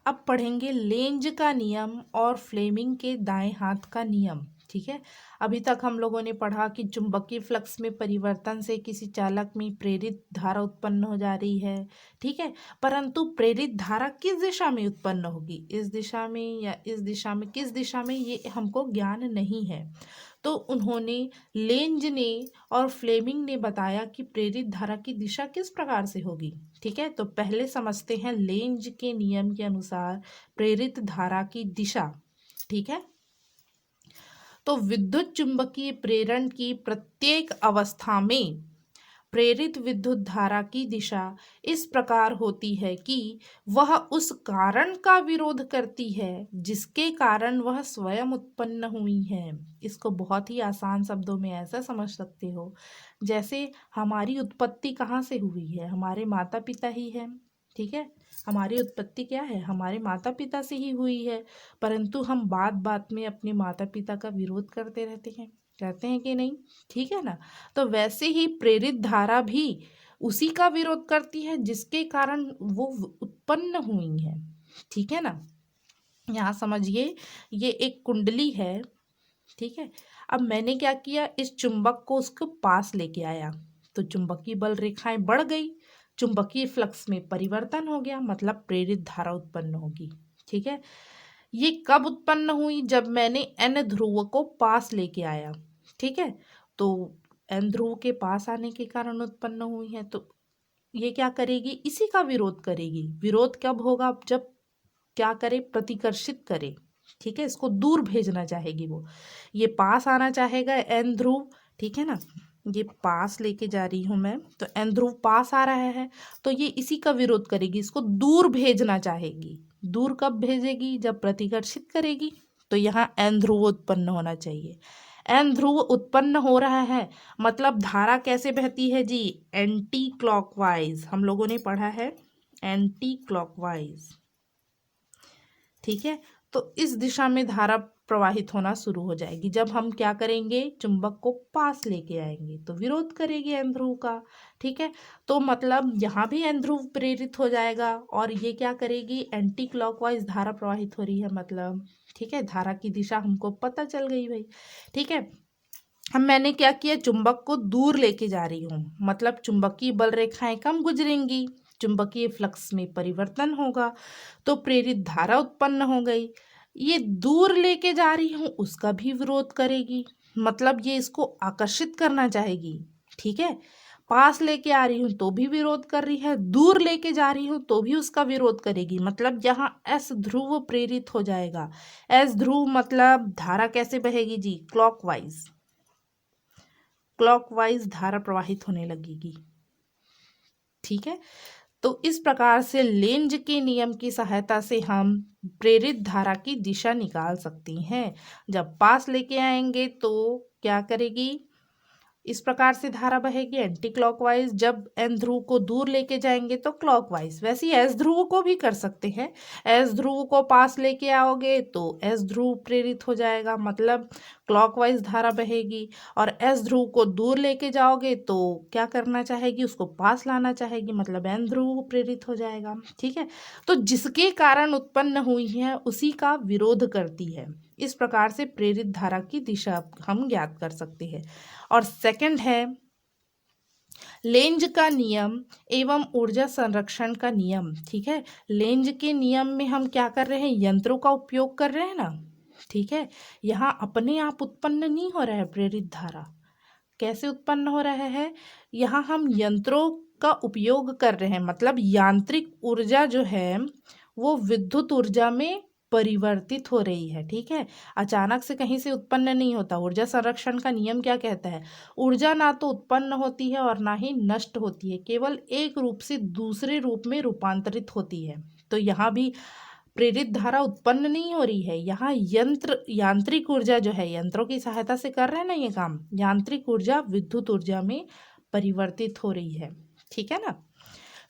अब पढ़ेंगे लेंज का नियम और फ्लेमिंग के दाएं हाथ का नियम। ठीक है, अभी तक हम लोगों ने पढ़ा कि चुंबकीय फ्लक्स में परिवर्तन से किसी चालक में प्रेरित धारा उत्पन्न हो जा रही है। ठीक है, परंतु प्रेरित धारा किस दिशा में उत्पन्न होगी, इस दिशा में या इस दिशा में, किस दिशा में, ये हमको ज्ञान नहीं है। तो उन्होंने, लेंज ने और फ्लेमिंग ने बताया कि प्रेरित धारा की दिशा किस प्रकार से होगी। ठीक है, तो पहले समझते हैं लेंज के नियम के अनुसार प्रेरित धारा की दिशा। ठीक है, तो विद्युत चुंबकीय प्रेरण की प्रत्येक अवस्था में प्रेरित विद्युत धारा की दिशा इस प्रकार होती है कि वह उस कारण का विरोध करती है जिसके कारण वह स्वयं उत्पन्न हुई है। इसको बहुत ही आसान शब्दों में ऐसा समझ सकते हो, जैसे हमारी उत्पत्ति कहाँ से हुई है, हमारे माता पिता ही है। ठीक है, हमारी उत्पत्ति क्या है, हमारे माता पिता से ही हुई है, परंतु हम बात बात में अपने माता पिता का विरोध करते रहते हैं, कहते हैं कि नहीं। ठीक है ना, तो वैसे ही प्रेरित धारा भी उसी का विरोध करती है जिसके कारण वो उत्पन्न हुई है। ठीक है ना, यहाँ समझिए, ये एक कुंडली है। ठीक है, अब मैंने क्या किया, इस चुंबक को उसके पास लेके आया तो चुंबकीय बल रेखाएं बढ़ गई, चुंबकीय फ्लक्स में परिवर्तन हो गया, मतलब प्रेरित धारा उत्पन्न होगी। ठीक है, ये कब उत्पन्न हुई, जब मैंने एन ध्रुव को पास लेके आया। ठीक है, तो एन ध्रुव के पास आने के कारण उत्पन्न हुई है, तो ये क्या करेगी, इसी का विरोध करेगी। विरोध कब होगा, जब क्या करे, प्रतिकर्षित करे। ठीक है, इसको दूर भेजना चाहेगी वो, ये पास आना चाहेगा एन ध्रुव। ठीक है ना, ये पास लेके जा रही हूं मैं, तो एन ध्रुव पास आ रहा है, तो ये इसी का विरोध करेगी, इसको दूर भेजना चाहेगी। दूर कब भेजेगी, जब प्रतिकर्षित करेगी। तो यहाँ एन ध्रुव उत्पन्न होना चाहिए। एन ध्रुव उत्पन्न हो रहा है, मतलब धारा कैसे बहती है जी, एंटी क्लॉकवाइज। हम लोगों ने पढ़ा है एंटी क्लॉकवाइज। ठीक है, तो इस दिशा में धारा प्रवाहित होना शुरू हो जाएगी। जब हम क्या करेंगे, चुंबक को पास लेके आएंगे तो विरोध करेगी एन ध्रुव का। ठीक है, तो मतलब यहाँ भी एन ध्रुव प्रेरित हो जाएगा और ये क्या करेगी, एंटी क्लॉकवाइज धारा प्रवाहित हो रही है, मतलब। ठीक है, धारा की दिशा हमको पता चल गई भाई। ठीक है, अब मैंने क्या किया, चुंबक को दूर लेके जा रही हूँ, मतलब चुंबकीय बल रेखाएं कम गुजरेंगी, चुंबकीय फ्लक्स में परिवर्तन होगा, तो प्रेरित धारा उत्पन्न हो गई। ये दूर लेके जा रही हूँ, उसका भी विरोध करेगी, मतलब ये इसको आकर्षित करना चाहेगी। ठीक है, पास लेके आ रही हूँ तो भी विरोध कर रही है, दूर लेके जा रही हूँ तो भी उसका विरोध करेगी, मतलब यहाँ एस ध्रुव प्रेरित हो जाएगा। एस ध्रुव मतलब धारा कैसे बहेगी जी, क्लॉकवाइज। क्लॉकवाइज धारा प्रवाहित होने लगेगी। ठीक है, तो इस प्रकार से लेंज के नियम की सहायता से हम प्रेरित धारा की दिशा निकाल सकती हैं। जब पास लेके आएंगे तो क्या करेगी, इस प्रकार से धारा बहेगी एंटी क्लॉकवाइज। जब एन ध्रुव को दूर लेके जाएंगे तो क्लॉकवाइज। वैसे ही एस ध्रुव को भी कर सकते हैं, एस ध्रुव को पास लेके आओगे तो एस ध्रुव प्रेरित हो जाएगा, मतलब क्लॉकवाइज धारा बहेगी। और एस ध्रुव को दूर लेके जाओगे तो क्या करना चाहेगी, उसको पास लाना चाहेगी, मतलब एन ध्रुव प्रेरित हो जाएगा। ठीक है, तो जिसके कारण उत्पन्न हुई है उसी का विरोध करती है। इस प्रकार से प्रेरित धारा की दिशा हम ज्ञात कर सकते हैं। और सेकंड है लेंज का नियम एवं ऊर्जा संरक्षण का नियम। ठीक है, लेंज के नियम में हम क्या कर रहे हैं, यंत्रों का उपयोग कर रहे हैं ना। ठीक है, यहाँ अपने आप उत्पन्न नहीं हो रहा है प्रेरित धारा, कैसे उत्पन्न हो रहा है, यहाँ हम यंत्रों का उपयोग कर रहे हैं, मतलब यांत्रिक ऊर्जा जो है वो विद्युत ऊर्जा में परिवर्तित हो रही है। ठीक है, अचानक से कहीं से उत्पन्न नहीं होता। ऊर्जा संरक्षण का नियम क्या कहता है, ऊर्जा ना तो उत्पन्न होती है और ना ही नष्ट होती है, केवल एक रूप से दूसरे रूप में रूपांतरित होती है। तो यहाँ भी प्रेरित धारा उत्पन्न नहीं हो रही है, यहाँ यांत्रिक ऊर्जा जो है, यंत्रों की सहायता से कर रहे हैं ना ये काम, यांत्रिक ऊर्जा विद्युत ऊर्जा में परिवर्तित हो रही है। ठीक है ना,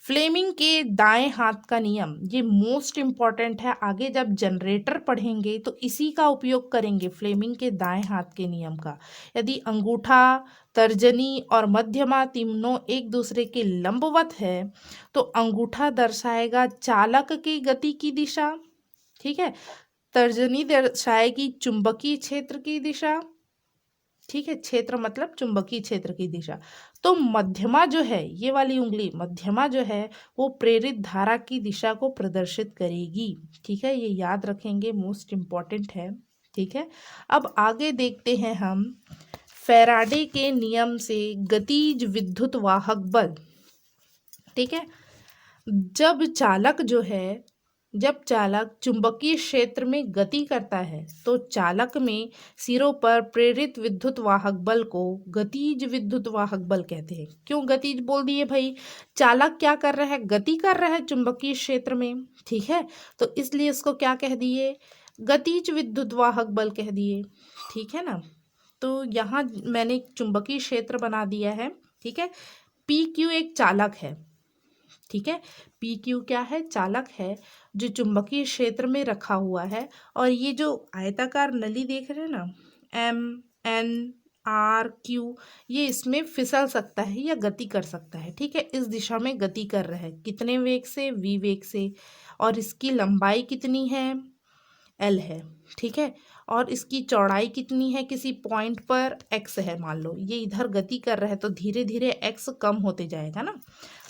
फ्लेमिंग के दाएं हाथ का नियम, ये मोस्ट इम्पॉर्टेंट है। आगे जब जनरेटर पढ़ेंगे तो इसी का उपयोग करेंगे, फ्लेमिंग के दाएं हाथ के नियम का। यदि अंगूठा, तर्जनी और मध्यमा तीनों एक दूसरे के लंबवत है तो अंगूठा दर्शाएगा चालक की गति की दिशा, ठीक है। तर्जनी दर्शाएगी चुंबकीय क्षेत्र की दिशा, ठीक है, क्षेत्र मतलब चुंबकीय क्षेत्र की दिशा। तो मध्यमा जो है, ये वाली उंगली मध्यमा जो है वो प्रेरित धारा की दिशा को प्रदर्शित करेगी, ठीक है। ये याद रखेंगे, मोस्ट इम्पॉर्टेंट है, ठीक है। अब आगे देखते हैं हम फैराडे के नियम से गतिज विद्युत वाहक बल, ठीक है। जब चालक चुंबकीय क्षेत्र में गति करता है तो चालक में सिरों पर प्रेरित विद्युत वाहक बल को गतिज विद्युत वाहक बल कहते हैं। क्यों गतिज बोल दिए भाई? चालक क्या कर रहा है? गति कर रहा है चुंबकीय क्षेत्र में, ठीक है, तो इसलिए इसको क्या कह दिए? गतिज विद्युत वाहक बल कह दिए, ठीक है ना। तो यहाँ मैंने चुंबकीय क्षेत्र बना दिया है, ठीक है। पी क्यू एक चालक है, ठीक है। पी क्यू क्या है? चालक है जो चुंबकीय क्षेत्र में रखा हुआ है। और ये जो आयताकार नली देख रहे हैं ना, एम एन आर क्यू, ये इसमें फिसल सकता है या गति कर सकता है, ठीक है। इस दिशा में गति कर रहा है, कितने वेग से? v वेग से। और इसकी लंबाई कितनी है? l है, ठीक है। और इसकी चौड़ाई कितनी है? किसी पॉइंट पर x है, मान लो ये इधर गति कर रहा है तो धीरे धीरे x कम होते जाएगा ना।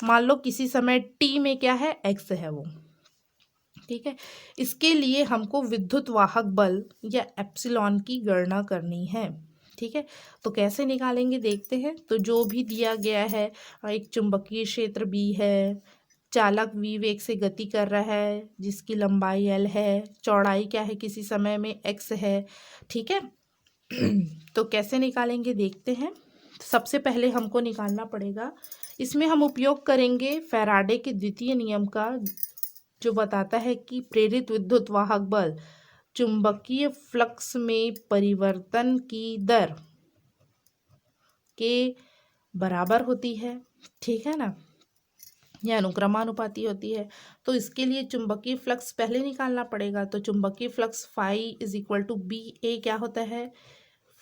मान लो किसी समय t में क्या है? x है वो, ठीक है। इसके लिए हमको विद्युत वाहक बल या एप्सिलॉन की गणना करनी है, ठीक है। तो कैसे निकालेंगे देखते हैं। तो जो भी दिया गया है, एक चुंबकीय क्षेत्र B है, चालक v वेग से गति कर रहा है जिसकी लंबाई l है, चौड़ाई क्या है? किसी समय में x है, ठीक है। तो कैसे निकालेंगे देखते हैं। सबसे पहले हमको निकालना पड़ेगा, इसमें हम उपयोग करेंगे फैराडे के द्वितीय नियम का, जो बताता है कि प्रेरित विद्युत वाहक बल चुंबकीय फ्लक्स में परिवर्तन की दर के बराबर होती है, ठीक है ना, यह अनुक्रमानुपाती होती है। तो इसके लिए चुंबकीय फ्लक्स पहले निकालना पड़ेगा। तो चुंबकीय flux phi is equal to B A, क्या होता है?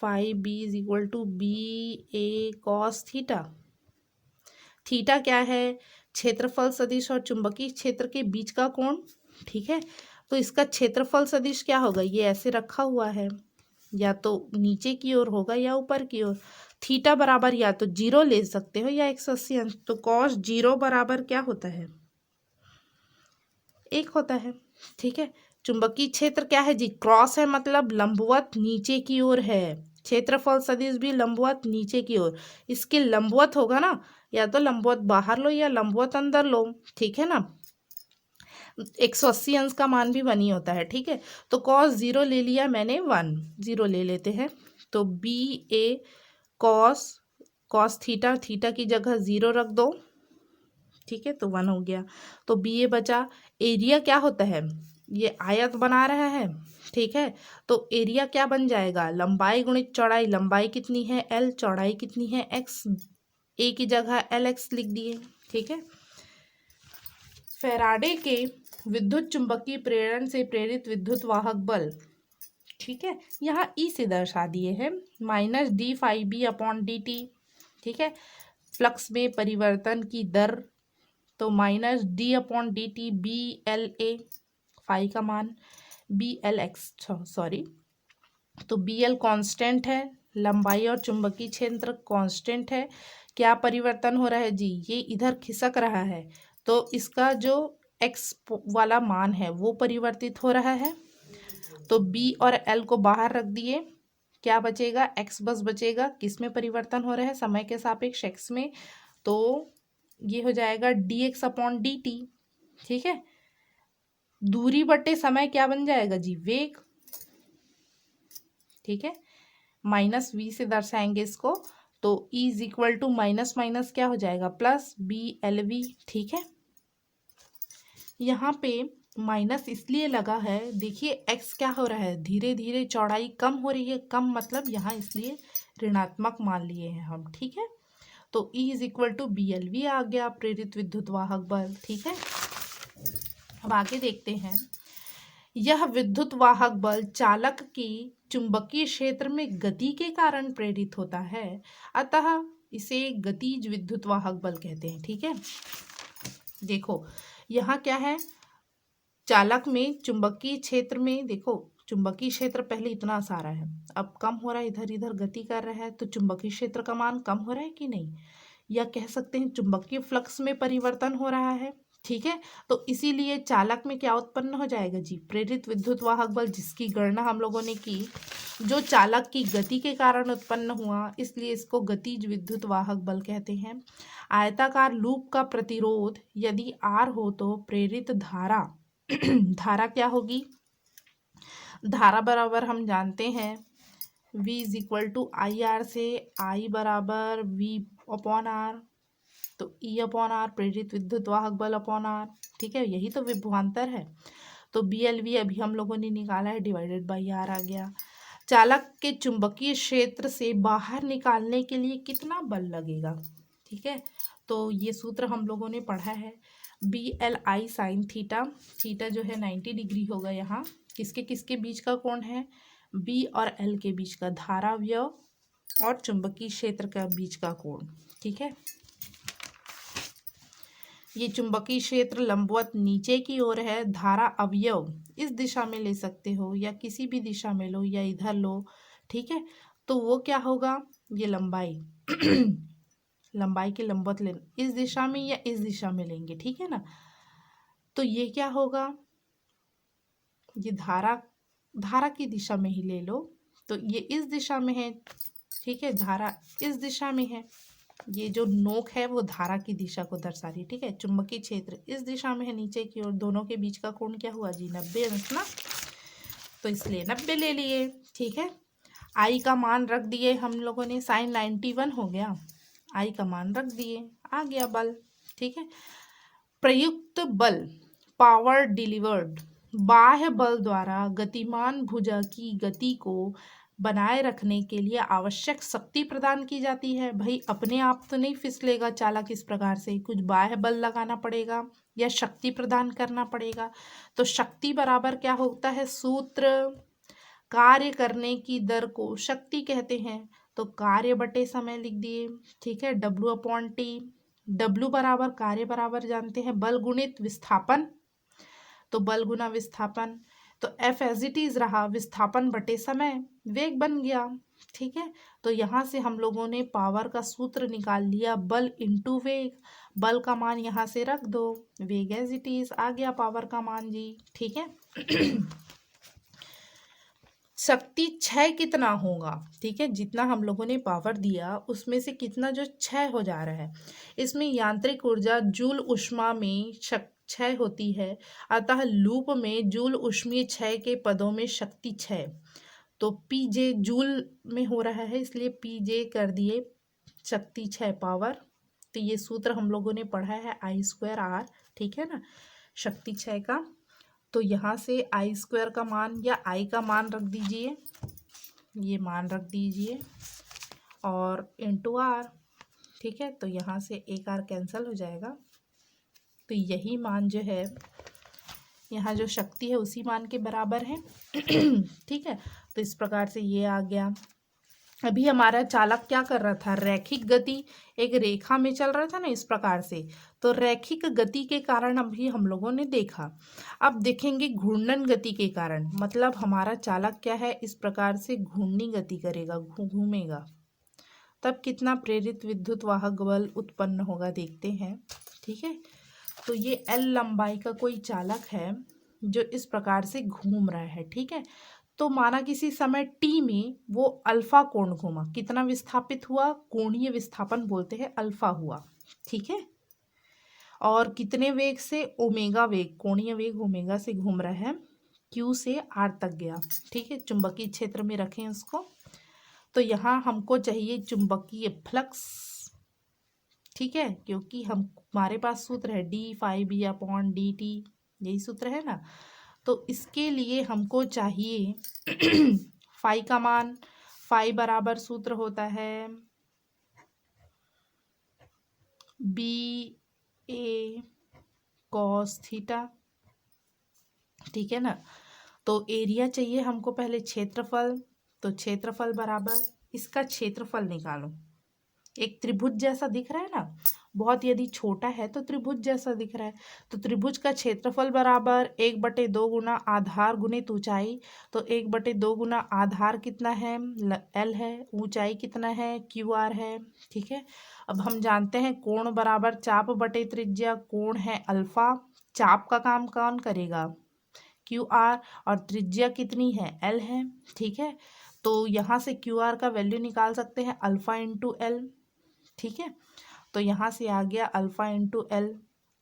Phi B is equal to B A cos theta. Theta क्या है? क्षेत्रफल सदिश और चुंबकीय क्षेत्र के बीच का कोण, ठीक है। तो इसका क्षेत्रफल सदिश क्या होगा? ये ऐसे रखा हुआ है, या तो नीचे की ओर होगा या ऊपर की ओर। थीटा बराबर या तो 0 ले सकते हो या 180 अंश। तो कॉस 0 बराबर क्या होता है? 1 होता है, ठीक है। चुंबकीय क्षेत्र क्या है जी? क्रॉस है, मतलब लंबवत नीचे की ओर है। क्षेत्रफल सदिश भी लंबवत नीचे की ओर। इसके लंबवत होगा ना, या तो लंबवत बाहर लो या लंबवत अंदर लो, ठीक है ना। 180 अंश का मान भी 1 ही होता है, ठीक है। तो कॉस 0 ले लिया मैंने, 1 0 ले लेते हैं। तो B A cos theta, theta की जगह 0 रख दो, ठीक है, तो 1 हो गया। तो बी ए बचा। एरिया क्या होता है? ये आयत बना रहा है, ठीक है। तो एरिया क्या बन जाएगा? लंबाई गुणित चौड़ाई। लंबाई कितनी है? l, चौड़ाई कितनी है? x। a की जगह lx लिख दिए, ठीक है। फैराडे के विद्युत चुंबकीय प्रेरण से प्रेरित विद्युत वाहक बल, ठीक है, यहाँ ई से दर्शा दिए हैं, minus D phi B upon D T, ठीक है। फ्लक्स में परिवर्तन की दर, तो minus D upon D T B L A, phi का मान बी एल एक्स, सॉरी। तो बी एल कॉन्स्टेंट है, लंबाई और चुंबकीय क्षेत्र कांस्टेंट है। क्या परिवर्तन हो रहा है जी? ये इधर खिसक रहा है, तो इसका जो एक्स वाला मान है वो परिवर्तित हो रहा है। तो बी और एल को बाहर रख दिए, क्या बचेगा? एक्स बस बचेगा। किस में परिवर्तन हो रहा है? समय के सापेक्ष एक्स में। तो ये हो जाएगा D x upon D T, ठीक है। दूरी बटे समय क्या बन जाएगा जी? वेग, ठीक है। माइनस वी से दर्शाएंगे इसको, तो E is equal to minus minus क्या हो जाएगा? प्लस बी एल वी, ठीक है। यहाँ पे माइनस इसलिए लगा है, देखिए एक्स क्या हो रहा है? धीरे धीरे चौड़ाई कम हो रही है। कम मतलब यहाँ इसलिए ऋणात्मक मान लिए हैं हम, ठीक है। तो E is equal to BLV आ गया, प्रेरित विद्युत वाहक बल। ठीक है, अब आगे देखते हैं। यह विद्युत वाहक बल चालक की चुंबकीय क्षेत्र में गति के कारण प्रेरित होता है, अतः इसे गतिज विद्युत वाहक बल कहते हैं। ठीक है, देखो यहाँ क्या है, चालक में चुंबकीय क्षेत्र में, देखो चुंबकीय क्षेत्र पहले इतना सारा है, अब कम हो रहा है, इधर इधर गति कर रहा है, तो चुंबकीय क्षेत्र का मान कम हो रहा है कि नहीं, या कह सकते हैं चुंबकीय फ्लक्स में परिवर्तन हो रहा है। ठीक है, तो इसीलिए चालक में क्या उत्पन्न हो जाएगा जी, प्रेरित विद्युत वाहक बल, जिसकी गणना हम लोगों ने की, जो चालक की गति के कारण उत्पन्न हुआ, इसलिए इसको गतिज विद्युत वाहक बल कहते हैं। आयताकार लूप का प्रतिरोध यदि R हो तो प्रेरित धारा धारा क्या होगी, धारा बराबर हम जानते हैं V is equal to IR से, I बराबर V अपॉन R, तो E अपॉन R प्रेरित विद्युत वाहक बल अपॉन R। ठीक है, यही तो विभवांतर है, तो BLV अभी हम लोगों ने निकाला है, डिवाइडेड बाई R आ गया। चालक के चुंबकीय क्षेत्र से बाहर निकालने के लिए कितना बल लगेगा। ठीक है, तो ये सूत्र हम लोगों ने पढ़ा है, BLI साइन थीटा, थीटा जो है 90 डिग्री होगा, यहाँ किसके किसके बीच का कोण है, B और L के बीच का, धारा व्यव और चुंबकीय क्षेत्र का बीच का कोण। ठीक है, ये चुंबकीय क्षेत्र लंबवत नीचे की ओर है, धारा अवयव इस दिशा में ले सकते हो या किसी भी दिशा में लो या इधर लो। ठीक है, तो वो क्या होगा, ये लंबाई लंबाई के लंबवत ले, इस दिशा में या इस दिशा में लेंगे। ठीक है ना, तो ये क्या होगा, ये धारा की दिशा में ही ले लो, तो ये इस दिशा में है। ठीक है, धारा इस दिशा में है, ये जो नोक है वो धारा की दिशा को दर्शा रही है। ठीक है, चुंबकीय क्षेत्र इस दिशा में है नीचे की ओर, दोनों के बीच का कोण क्या हुआ जी, 90 अंश ना, तो इसलिए 90 ले लिए। ठीक है, आई का मान रख दिए हम लोगों ने, साइन 91 हो गया, आई का मान रख दिए, आ गया बल। ठीक है, प्रयुक्त बल, पावर डिलीवर्ड, बाह्य बल द्वारा गतिमान भुजा की गति को बनाए रखने के लिए आवश्यक शक्ति प्रदान की जाती है। भाई अपने आप तो नहीं फिसलेगा चालक, इस प्रकार से कुछ बाह्य बल लगाना पड़ेगा या शक्ति प्रदान करना पड़ेगा। तो शक्ति बराबर क्या होता है, सूत्र, कार्य करने की दर को शक्ति कहते हैं, तो कार्य बटे समय लिख दिए। ठीक है, W/T, W बराबर कार्य बराबर जानते हैं, बल गुणित विस्थापन, तो बल गुना विस्थापन, तो F एज इट इज रहा, विस्थापन बटे समय, वेग बन गया। ठीक है, तो यहाँ से हम लोगों ने पावर का सूत्र निकाल लिया, बल इंटू वेग, बल का मान यहाँ से रख दो, वेग एज इट इज, आ गया पावर का मान जी। ठीक है शक्ति क्षय कितना होगा, ठीक है, जितना हम लोगों ने पावर दिया उसमें से कितना जो क्षय हो जा रहा है, इसमें यांत्रिक ऊर्जा जूल ऊष्मा में क्षय होती है, अतः लूप में जूल ऊष्मीय क्षय के पदों में शक्ति क्षय, तो पीजे जूल में हो रहा है, इसलिए पीजे कर दिए शक्ति क्षय पावर। तो ये सूत्र हम लोगों ने पढ़ा है I²R, ठीक है ना, शक्ति क्षय का। तो यहाँ से I² का मान या I का मान रख दीजिए, ये मान रख दीजिए, और इंटू R। ठीक है, तो यहाँ से एक R कैंसिल हो जाएगा, तो यही मान जो है यहाँ जो शक्ति है उसी मान के बराबर है ठीक है, तो इस प्रकार से ये आ गया। अभी हमारा चालक क्या कर रहा था, रैखिक गति, एक रेखा में चल रहा था ना इस प्रकार से, तो रैखिक गति के कारण अभी हम लोगों ने देखा। अब देखेंगे घूर्णन गति के कारण, मतलब हमारा चालक क्या है, इस प्रकार से घूर्णी गति करेगा, घूमेगा, तब कितना प्रेरित विद्युत वाहक बल उत्पन्न होगा, देखते हैं। ठीक है, तो ये L लंबाई का कोई चालक है जो इस प्रकार से घूम रहा है। ठीक है, तो माना किसी समय T में वो अल्फा कोण घूमा, कितना विस्थापित हुआ, कोणीय विस्थापन बोलते हैं, अल्फा हुआ। ठीक है, और कितने वेग से, ओमेगा वेग, कोणीय वेग ओमेगा से घूम रहा है, Q से R तक गया। ठीक है, चुंबकीय क्षेत्र में रखें उसको, तो यहाँ हमको चाहिए चुंबकीय फ्लक्स। ठीक है, क्योंकि हमारे पास सूत्र है d∅B/dt, यही सूत्र है ना, तो इसके लिए हमको चाहिए फाई का मान, फाई बराबर सूत्र होता है बी ए कॉस थीटा, ठीक है ना। तो एरिया चाहिए हमको पहले क्षेत्रफल, तो क्षेत्रफल बराबर इसका क्षेत्रफल निकालो। एक त्रिभुज जैसा दिख रहा है ना, बहुत यदि छोटा है तो त्रिभुज जैसा दिख रहा है, तो त्रिभुज का क्षेत्रफल बराबर 1/2 गुना आधार गुणित ऊंचाई। तो 1/2 गुना आधार कितना है, L है, ऊंचाई कितना है, QR है, ठीक है। अब हम जानते हैं कोण बराबर चाप बटे त्रिज्या, कोण है अल्फा, चाप का काम कौन करेगा, QR, और त्रिज्या कितनी है, L है, ठीक है। तो यहाँ से QR का वैल्यू निकाल सकते हैं अल्फा इंटू L, ठीक है। तो यहाँ से आ गया अल्फा इंटू L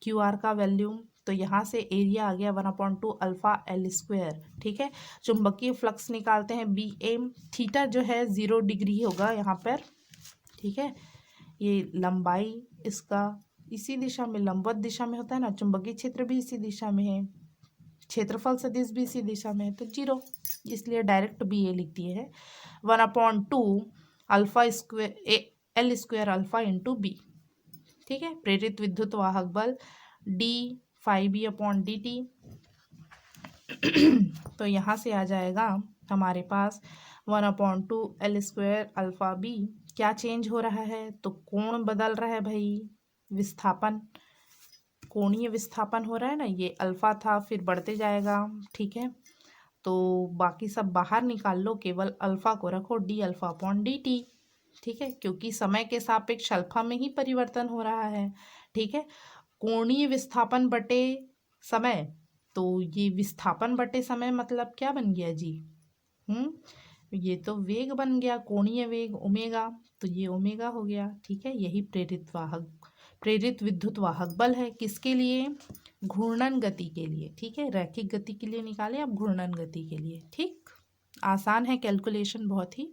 QR का वैल्यू, तो यहाँ से एरिया आ गया 1/2 अल्फा L², ठीक है। चुंबकीय फ्लक्स निकालते हैं BA, थीटा जो है 0 डिग्री होगा यहाँ पर, ठीक है। ये लंबाई इसका इसी दिशा में, लंबवत दिशा में होता है ना, चुंबकीय क्षेत्र भी इसी दिशा में है, क्षेत्रफल सदिश भी इसी दिशा में है, तो 0, इसलिए डायरेक्ट BA लिख दिए है 1/2 alpha square L² alpha into B, ठीक है। प्रेरित विद्युत वाहक बल d∅B/dt, तो यहाँ से आ जाएगा हमारे पास 1/2 L² अल्फा B। क्या चेंज हो रहा है, तो कोण बदल रहा है भाई, विस्थापन, कोणीय विस्थापन हो रहा है ना, ये अल्फा था फिर बढ़ते जाएगा, ठीक है। तो बाकी सब बाहर निकाल लो, केवल अल्फा को रखो d∝/dt, ठीक है, क्योंकि समय के सापेक्ष अल्फा में ही परिवर्तन हो रहा है, ठीक है। कोणीय विस्थापन बटे समय, तो ये विस्थापन बटे समय मतलब क्या बन गया जी, ये तो वेग बन गया, कोणीय वेग ओमेगा, तो ये ओमेगा हो गया, ठीक है। यही प्रेरित विद्युत वाहक बल है, किसके लिए, घूर्णन गति के लिए, ठीक है। रैखिक गति के लिए निकाले, अब घूर्णन गति के लिए, ठीक। आसान है कैलकुलेशन बहुत ही।